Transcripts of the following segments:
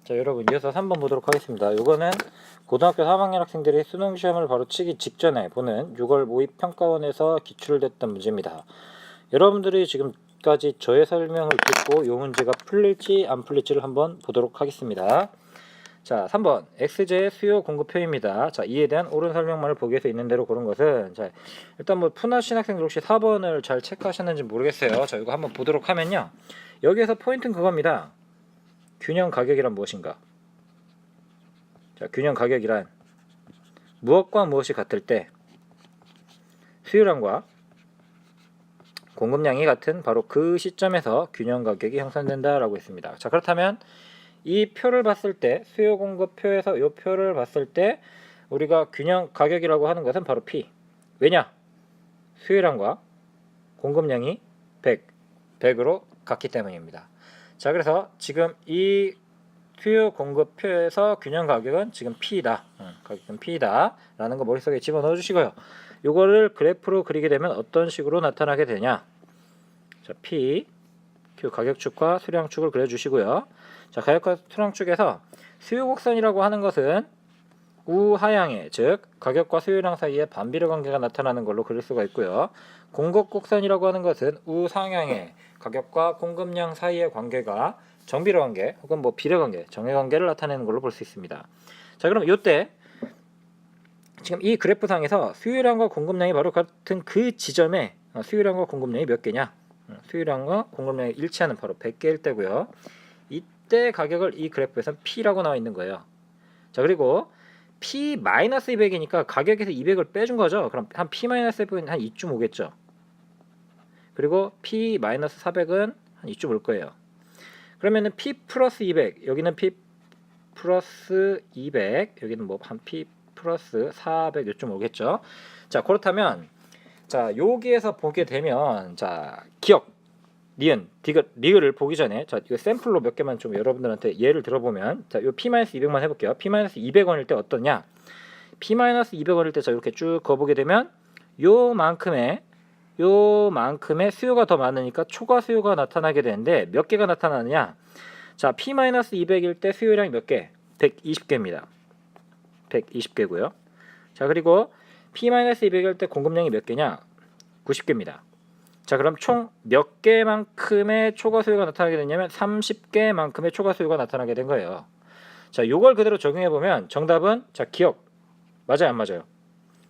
자, 여러분 이어서 3번 보도록 하겠습니다. 요거는 고등학교 3학년 학생들이 수능 시험을 바로 치기 직전에 보는 6월 모의평가원에서 기출됐던 문제입니다. 여러분들이 지금까지 저의 설명을 듣고 이 문제가 풀릴지 안 풀릴지를 한번 보도록 하겠습니다. 자, 3번 XJ의 수요 공급표입니다. 자, 이에 대한 옳은 설명만을 보기 위해서 있는 대로 고른 것은, 자, 일단 뭐 푼하신 학생들 혹시 4번을 잘 체크하셨는지 모르겠어요. 자, 이거 한번 보도록 하면요, 여기에서 포인트는 그겁니다. 균형 가격이란 무엇인가? 자, 균형 가격이란 무엇과 무엇이 같을 때 수요량과 공급량이 같은 바로 그 시점에서 균형 가격이 형성된다라고 했습니다. 자, 그렇다면 이 표를 봤을 때, 수요 공급 표에서 이 표를 봤을 때 우리가 균형 가격이라고 하는 것은 바로 P. 왜냐? 수요량과 공급량이 100으로 같기 때문입니다. 자, 그래서 지금 이 수요 공급 표에서 균형 가격은 지금 P다. 가격은 P다 라는 거 머릿속에 집어넣어 주시고요. 요거를 그래프로 그리게 되면 어떤 식으로 나타나게 되냐? 자, P, Q 가격축과 수량축을 그려주시고요. 자, 가격과 수량축에서 수요 곡선이라고 하는 것은 우하향의, 즉 가격과 수요량 사이에 반비례 관계가 나타나는 걸로 그릴 수가 있고요. 공급 곡선이라고 하는 것은 우상향의 가격과 공급량 사이의 관계가 정비례 관계 혹은 뭐 비례 관계, 정해 관계를 나타내는 걸로 볼 수 있습니다. 자, 그럼 이때 지금 이 그래프상에서 수요량과 공급량이 바로 같은 그 지점에 수요량과 공급량이 몇 개냐? 수요량과 공급량이 일치하는 바로 100개일 때고요. 이때 가격을 이 그래프에서는 P라고 나와 있는 거예요. 자, 그리고 P-200이니까 가격에서 200을 빼준 거죠. 그럼 한 P-200은 한 이쯤 오겠죠. 그리고 P-400은 한 이쯤 올 거예요. 그러면은 P 플러스 200, 여기는 P 플러스 200, 여기는 뭐 한 P 플러스 400 요쯤 오겠죠. 자, 그렇다면 자, 여기에서 보게 되면, 자, 기억, 니은, 디귿, 리을을 보기 전에, 자, 이거 샘플로 몇 개만 좀 여러분들한테 예를 들어보면, 자, 요 P-200만 해볼게요. P-200원일 때 어떠냐? P-200원일 때 자, 이렇게 쭉 거보게 되면 요만큼의 수요가 더 많으니까 초과 수요가 나타나게 되는데 몇 개가 나타나느냐? 자, P-200일 때 수요량이 몇 개? 120개입니다. 120개고요. 자, 그리고 P-200일 때 공급량이 몇 개냐? 90개입니다. 자, 그럼 총 몇 개만큼의 초과 수요가 나타나게 됐냐면 30개만큼의 초과 수요가 나타나게 된 거예요. 자, 요걸 그대로 적용해 보면 정답은, 자, 기억 맞아요, 안 맞아요?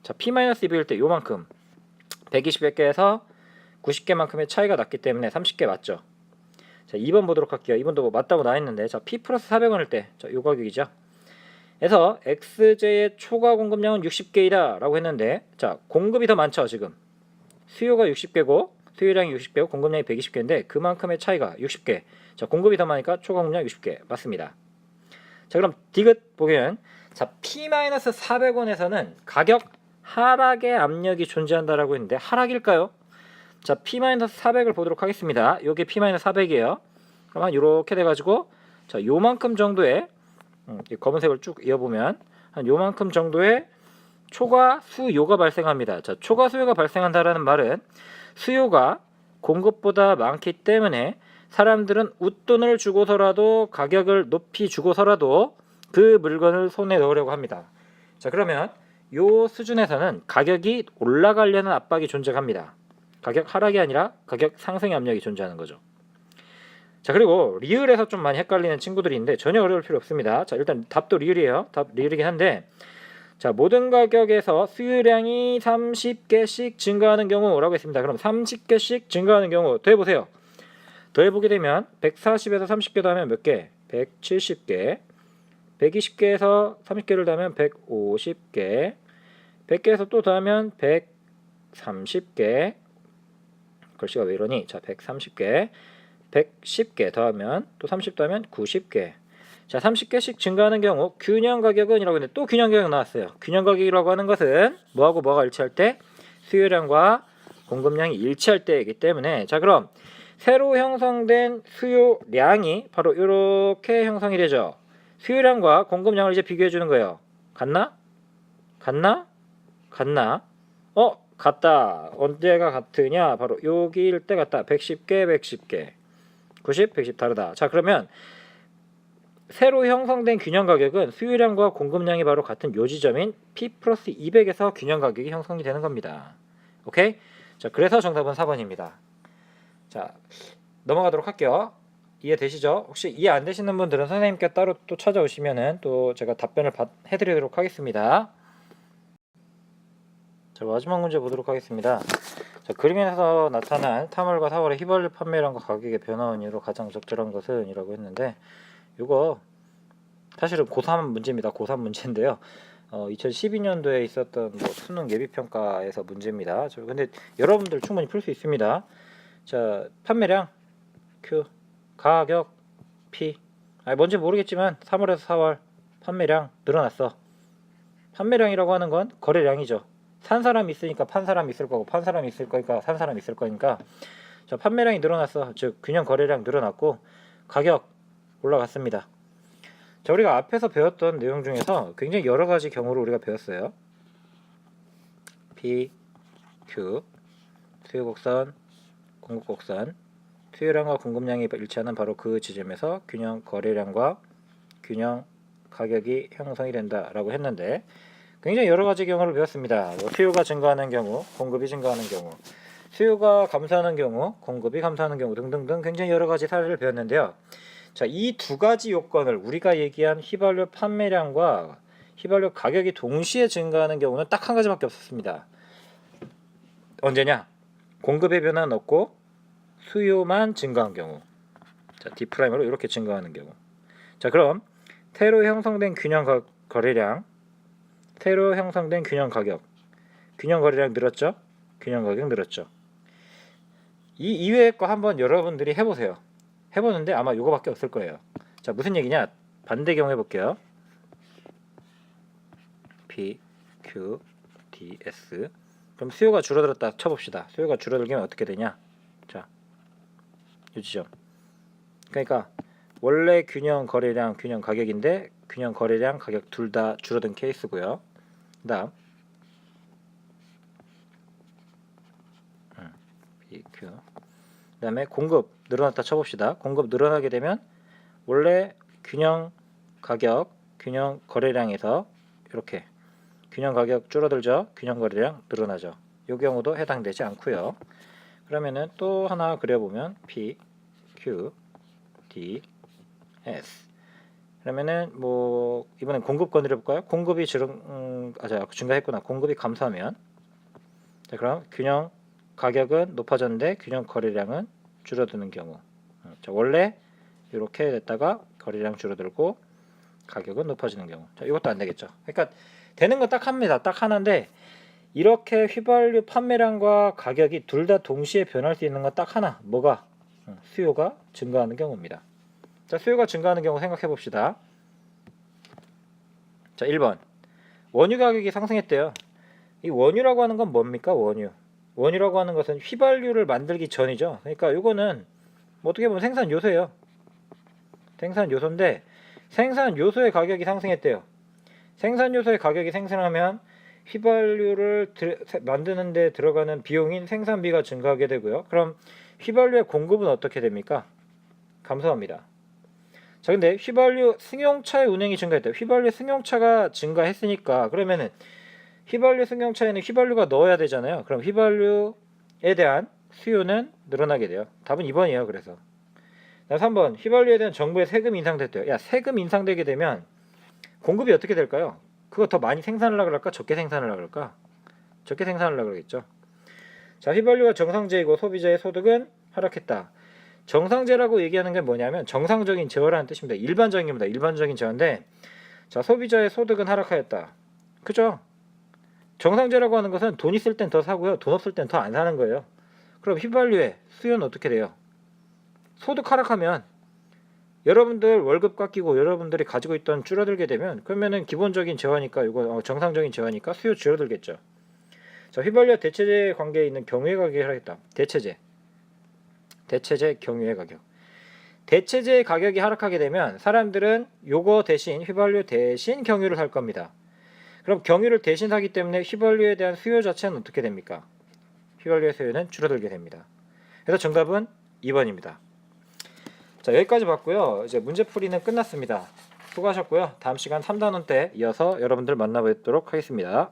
자, P-200일 때 요만큼 120개에서 90개만큼의 차이가 났기 때문에 30개 맞죠? 자, 2번 보도록 할게요. 2번도 뭐 맞다고 나와 있는데, 자, P 플러스 400원일 때, 자, 요 가격이죠. 그래서 XJ의 초과 공급량은 60개이다 라고 했는데, 자, 공급이 더 많죠. 지금 수요가 60개고 수요량이 60개고 공급량이 120개인데 그만큼의 차이가 60개. 자, 공급이 더 많으니까 초과 공급량 60개 맞습니다. 자, 그럼 디귿 보면, 자, P-400원에서는 가격 하락의 압력이 존재한다라고 했는데 하락일까요? 자, P-400을 보도록 하겠습니다. 요게 P-400이에요. 그러면 이렇게 돼가지고, 자, 요만큼 정도의 검은색을 쭉 이어보면 한 요만큼 정도의 초과 수요가 발생합니다. 자, 초과 수요가 발생한다라는 말은 수요가 공급보다 많기 때문에 사람들은 웃돈을 주고서라도 가격을 높이 주고서라도 그 물건을 손에 넣으려고 합니다. 자, 그러면 요 수준에서는 가격이 올라가려는 압박이 존재합니다. 가격 하락이 아니라 가격 상승의 압력이 존재하는 거죠. 자, 그리고 리을에서 좀 많이 헷갈리는 친구들이 있는데 전혀 어려울 필요 없습니다. 자, 일단 답도 리을이에요. 답 리을이긴 한데, 자, 모든 가격에서 수요량이 30개씩 증가하는 경우라고 했습니다. 그럼 30개씩 증가하는 경우 더해보세요. 더해보게 되면 140에서 30개 더하면 몇 개? 170개. 120개에서 30개를 더하면 150개. 100개에서 또 더하면 130개. 글씨가 왜 이러니? 자, 130개. 110개 더하면 또 30 더하면 90개. 자, 30개씩 증가하는 경우 균형 가격은 이라고 했는데 또 균형 가격 나왔어요. 균형 가격이라고 하는 것은 뭐하고 뭐가 일치할 때? 수요량과 공급량이 일치할 때이기 때문에, 자, 그럼 새로 형성된 수요량이 바로 이렇게 형성이 되죠. 수요량과 공급량을 이제 비교해 주는 거예요. 같나? 같나? 같나? 같다. 언제가 같으냐? 바로 여기일 때 같다. 110개, 110개. 90, 110 다르다. 자, 그러면 새로 형성된 균형 가격은 수요량과 공급량이 바로 같은 요 지점인 P 플러스 200에서 균형 가격이 형성이 되는 겁니다. 오케이? 자, 그래서 정답은 4번입니다. 자, 넘어가도록 할게요. 이해되시죠? 혹시 이해 안 되시는 분들은 선생님께 따로 또 찾아오시면은 또 제가 답변을 해드리도록 하겠습니다. 자, 마지막 문제 보도록 하겠습니다. 자, 그림에서 나타난 3월과 4월의 휘발유 판매량과 가격의 변화 원인으로 가장 적절한 것은 이라고 했는데, 이거 사실은 고3 문제입니다. 고3 문제인데요. 2012년도에 있었던 뭐 수능 예비평가에서 문제입니다. 근데 여러분들 충분히 풀 수 있습니다. 자, 판매량 Q, 가격 P. 뭔지 모르겠지만 3월에서 4월 판매량 늘어났어. 판매량이라고 하는 건 거래량이죠. 산 사람이 있으니까 판 사람이 있을 거고, 판 사람이 있을 거니까 산 사람이 있을 거니까, 자, 판매량이 늘어났어. 즉 균형 거래량 늘어났고 가격 올라갔습니다. 자, 우리가 앞에서 배웠던 내용 중에서 굉장히 여러 가지 경우를 우리가 배웠어요. P, Q, 수요 곡선, 공급 곡선, 수요량과 공급량이 일치하는 바로 그 지점에서 균형 거래량과 균형 가격이 형성이 된다라고 했는데, 굉장히 여러 가지 경우를 배웠습니다. 수요가 증가하는 경우, 공급이 증가하는 경우, 수요가 감소하는 경우, 공급이 감소하는 경우 등등등 굉장히 여러 가지 사례를 배웠는데요. 자, 이 두 가지 요건을 우리가 얘기한 휘발유 판매량과 휘발유 가격이 동시에 증가하는 경우는 딱 한 가지밖에 없었습니다. 언제냐? 공급의 변화는 없고 수요만 증가한 경우. 자, D'으로 이렇게 증가하는 경우. 자, 그럼 새로 형성된 균형 거래량, 새로 형성된 균형 가격, 균형 거래량 늘었죠? 균형 가격 늘었죠? 이 이외의 거 한번 여러분들이 해보세요. 해보는데 아마 요거밖에 없을 거예요. 자, 무슨 얘기냐? 반대 경우 해볼게요. P, Q, D, S. 그럼 수요가 줄어들었다 쳐봅시다. 수요가 줄어들면 어떻게 되냐? 자, 이 지점. 그러니까 원래 균형 거래량, 균형 가격인데 균형 거래량, 가격 둘 다 줄어든 케이스고요. 그다음 P, Q. 그다음에 공급 늘어났다 쳐봅시다. 공급 늘어나게 되면 원래 균형 가격, 균형 거래량에서 이렇게 균형 가격 줄어들죠. 균형 거래량 늘어나죠. 이 경우도 해당되지 않고요. 그러면은 또 하나 그려보면 P, Q, D, S. 그러면은 뭐 이번엔 공급 건드려볼까요? 공급이 증가했구나. 공급이 감소하면, 자, 그럼 균형 가격은 높아졌는데 균형 거래량은 줄어드는 경우. 자, 원래 이렇게 됐다가 거래량 줄어들고 가격은 높아지는 경우. 자, 이것도 안 되겠죠. 그러니까 되는 건 딱 합니다. 딱 하나인데 이렇게 휘발유 판매량과 가격이 둘 다 동시에 변할 수 있는 건 딱 하나. 뭐가? 수요가 증가하는 경우입니다. 자, 수요가 증가하는 경우 생각해 봅시다. 자, 1번. 원유 가격이 상승했대요. 이 원유라고 하는 건 뭡니까? 원유라고 하는 것은 휘발유를 만들기 전이죠. 그러니까 이거는 뭐 어떻게 보면 생산 요소예요. 생산 요소인데 생산 요소의 가격이 상승했대요. 생산 요소의 가격이 상승하면 휘발유를 만드는 데 들어가는 비용인 생산비가 증가하게 되고요. 그럼 휘발유의 공급은 어떻게 됩니까? 감소합니다. 자, 근데 휘발유 승용차의 운행이 증가했대요. 휘발유 승용차가 증가했으니까 그러면은 휘발유 승용차에는 휘발유가 넣어야 되잖아요. 그럼 휘발유에 대한 수요는 늘어나게 돼요. 답은 2번이에요. 그래서 3번. 휘발유에 대한 정부의 세금 인상됐대요. 야, 세금 인상되게 되면 공급이 어떻게 될까요? 그거 더 많이 생산하려고 그럴까? 적게 생산하려고 그럴까? 적게 생산하려고 그러겠죠. 자, 휘발유가 정상제이고 소비자의 소득은 하락했다. 정상제라고 얘기하는 게 뭐냐면 정상적인 제어라는 뜻입니다. 일반적입니다. 일반적인 제어인데, 자, 소비자의 소득은 하락하였다. 그죠? 정상제라고 하는 것은 돈 있을 땐 더 사고요. 돈 없을 땐 더 안 사는 거예요. 그럼 휘발유의 수요는 어떻게 돼요? 소득 하락하면 여러분들 월급 깎이고 여러분들이 가지고 있던 줄어들게 되면 그러면은 기본적인 재화니까 이거 정상적인 재화니까 수요 줄어들겠죠. 자, 휘발유와 대체재 관계에 있는 경유의 가격이 하락했다. 대체재 경유의 가격. 대체재 가격이 하락하게 되면 사람들은 요거 대신 휘발유 대신 경유를 살 겁니다. 그럼 경유를 대신 사기 때문에 휘발유에 대한 수요 자체는 어떻게 됩니까? 휘발유의 수요는 줄어들게 됩니다. 그래서 정답은 2번입니다. 자, 여기까지 봤고요. 이제 문제풀이는 끝났습니다. 수고하셨고요. 다음 시간 3단원 때 이어서 여러분들 만나뵙도록 하겠습니다.